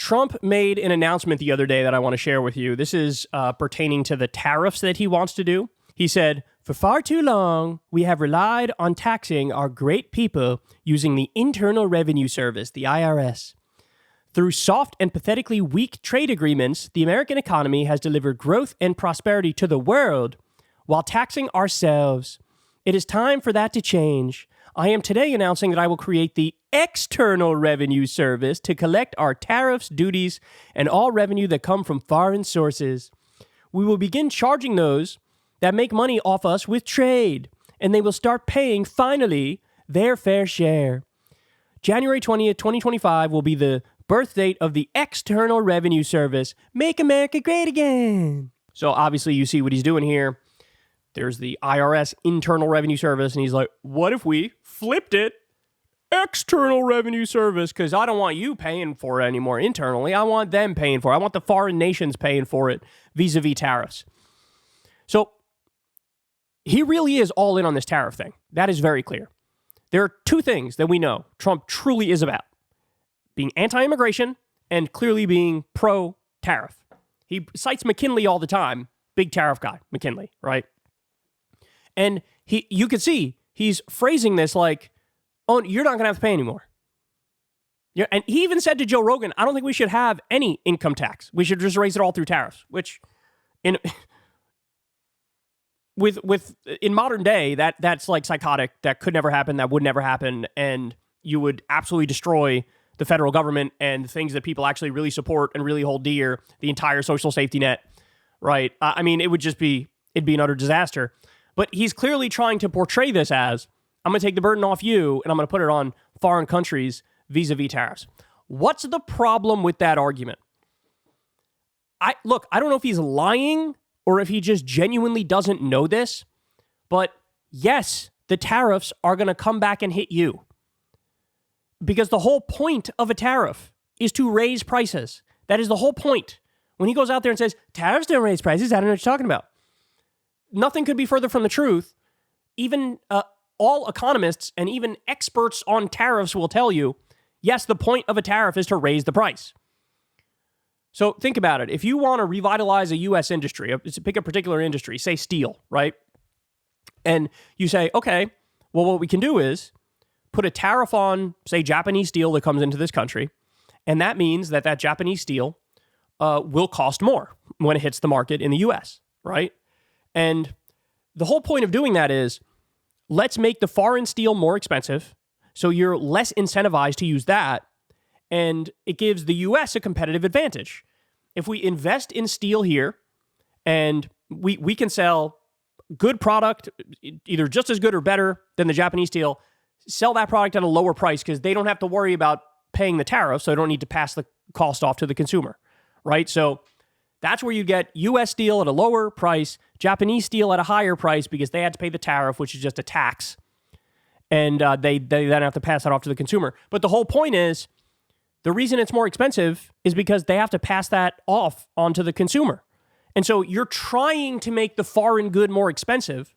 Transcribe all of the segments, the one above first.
Trump made an announcement the other day that I want to share with you. This is pertaining to the tariffs that he wants to do. He said, "For far too long, we have relied on taxing our great people using the Internal Revenue Service, the IRS. Through soft and pathetically weak trade agreements, the American economy has delivered growth and prosperity to the world while taxing ourselves. It is time for that to change. I am today announcing that I will create the External Revenue Service to collect our tariffs, duties, and all revenue that come from foreign sources. We will begin charging those that make money off us with trade, and they will start paying, finally, their fair share. January 20th, 2025 will be the birth date of the External Revenue Service. Make America great again." So obviously you see what he's doing here. There's the IRS Internal Revenue Service, and he's like, what if we flipped it? External Revenue Service, because I don't want you paying for it anymore internally. I want them paying for it. I want the foreign nations paying for it vis-a-vis tariffs. So he really is all in on this tariff thing. That is very clear. There are two things that we know Trump truly is about: being anti-immigration and clearly being pro-tariff. He cites McKinley all the time. Big tariff guy, McKinley, right? And you could see he's phrasing this like, oh, you're not going to have to pay anymore. Yeah, and he even said to Joe Rogan, I don't think we should have any income tax. We should just raise it all through tariffs, which in modern day, that's like psychotic. That could never happen. That would never happen. And you would absolutely destroy the federal government and things that people actually really support and really hold dear, the entire social safety net, right? I mean, it'd be an utter disaster. But he's clearly trying to portray this as, I'm going to take the burden off you and I'm going to put it on foreign countries vis-a-vis tariffs. What's the problem with that argument? I don't know if he's lying or if he just genuinely doesn't know this, but yes, the tariffs are going to come back and hit you. Because the whole point of a tariff is to raise prices. That is the whole point. When he goes out there and says, tariffs don't raise prices, I don't know what you're talking about. Nothing could be further from the truth. Even all economists and even experts on tariffs will tell you, yes, the point of a tariff is to raise the price. So think about it. If you want to revitalize a U.S. industry, pick a particular industry, say steel, right? And you say, okay, well, what we can do is put a tariff on, say, Japanese steel that comes into this country. And that means that Japanese steel will cost more when it hits the market in the U.S., right? And the whole point of doing that is, let's make the foreign steel more expensive, so you're less incentivized to use that, and it gives the U.S. a competitive advantage. If we invest in steel here, and we can sell good product, either just as good or better than the Japanese steel, sell that product at a lower price because they don't have to worry about paying the tariff, so they don't need to pass the cost off to the consumer, right? So that's where you get U.S. steel at a lower price, Japanese steel at a higher price because they had to pay the tariff, which is just a tax. And they then have to pass that off to the consumer. But the whole point is, the reason it's more expensive is because they have to pass that off onto the consumer. And so you're trying to make the foreign good more expensive,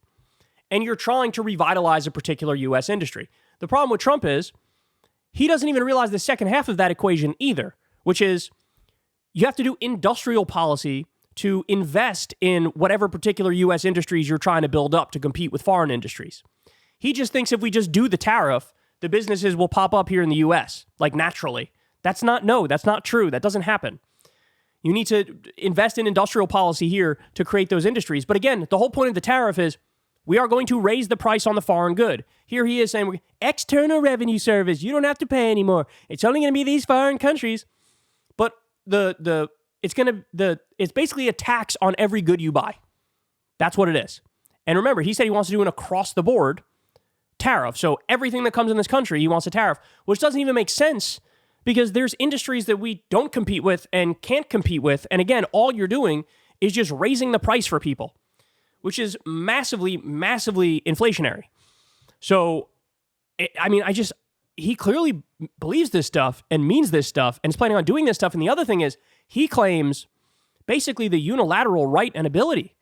and you're trying to revitalize a particular U.S. industry. The problem with Trump is, he doesn't even realize the second half of that equation either, which is, you have to do industrial policy to invest in whatever particular U.S. industries you're trying to build up to compete with foreign industries. He just thinks if we just do the tariff, the businesses will pop up here in the U.S., like naturally. That's not true. That doesn't happen. You need to invest in industrial policy here to create those industries. But again, the whole point of the tariff is, we are going to raise the price on the foreign good. Here he is saying, External Revenue Service, you don't have to pay anymore. It's only going to be these foreign countries. But it's basically a tax on every good you buy. That's what it is. And remember, he said he wants to do an across the board tariff. So everything that comes in this country, he wants a tariff, which doesn't even make sense because there's industries that we don't compete with and can't compete with. And again, all you're doing is just raising the price for people, which is massively, massively inflationary. So, he clearly believes this stuff and means this stuff and is planning on doing this stuff. And the other thing is, he claims basically the unilateral right and ability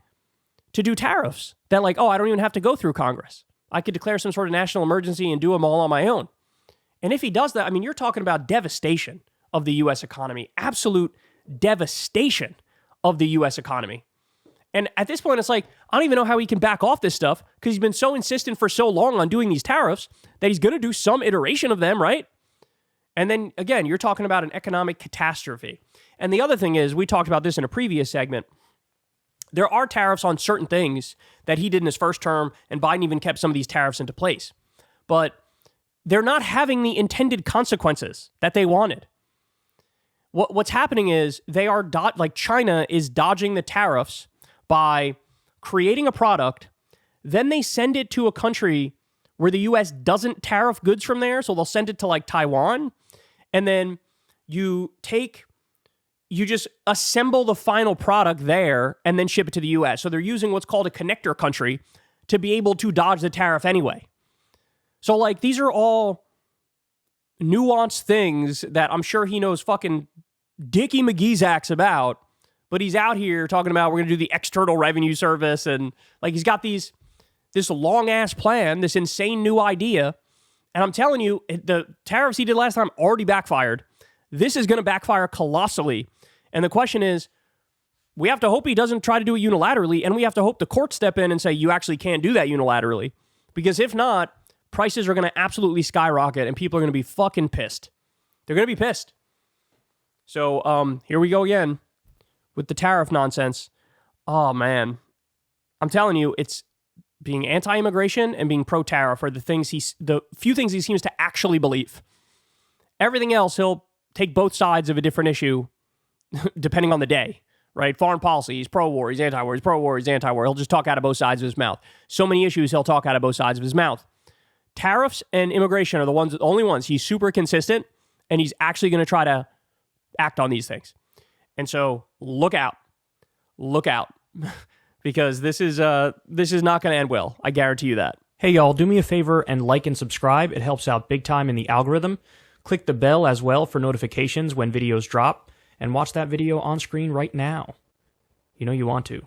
to do tariffs that I don't even have to go through Congress. I could declare some sort of national emergency and do them all on my own. And if he does that, you're talking about devastation of the U.S. economy, absolute devastation of the U.S. economy. And at this point, it's like, I don't even know how he can back off this stuff because he's been so insistent for so long on doing these tariffs that he's going to do some iteration of them, right? And then, again, you're talking about an economic catastrophe. And the other thing is, we talked about this in a previous segment, there are tariffs on certain things that he did in his first term, and Biden even kept some of these tariffs into place. But they're not having the intended consequences that they wanted. What's happening is they are, like China is dodging the tariffs by creating a product, then they send it to a country where the U.S. doesn't tariff goods from there, so they'll send it to like Taiwan, and then you just assemble the final product there and then ship it to the U.S. So they're using what's called a connector country to be able to dodge the tariff anyway. So like these are all nuanced things that I'm sure he knows fucking Dickie McGeezax about, but he's out here talking about we're going to do the External Revenue Service, and like he's got this long ass plan, this insane new idea. And I'm telling you, the tariffs he did last time already backfired. This is going to backfire colossally. And the question is, we have to hope he doesn't try to do it unilaterally, and we have to hope the courts step in and say, you actually can't do that unilaterally. Because if not, prices are going to absolutely skyrocket, and people are going to be fucking pissed. They're going to be pissed. So here we go again with the tariff nonsense. Oh, man. I'm telling you, it's being anti-immigration and being pro-tariff are the few things he seems to actually believe. Everything else, he'll take both sides of a different issue depending on the day, right? Foreign policy, he's pro-war, he's anti-war, he's pro-war, he's anti-war. He'll just talk out of both sides of his mouth. So many issues, he'll talk out of both sides of his mouth. Tariffs and immigration are the only ones. He's super consistent, and he's actually going to try to act on these things. And so look out, because this is not going to end well. I guarantee you that. Hey, y'all, do me a favor and like and subscribe. It helps out big time in the algorithm. Click the bell as well for notifications when videos drop, and watch that video on screen right now. You know you want to.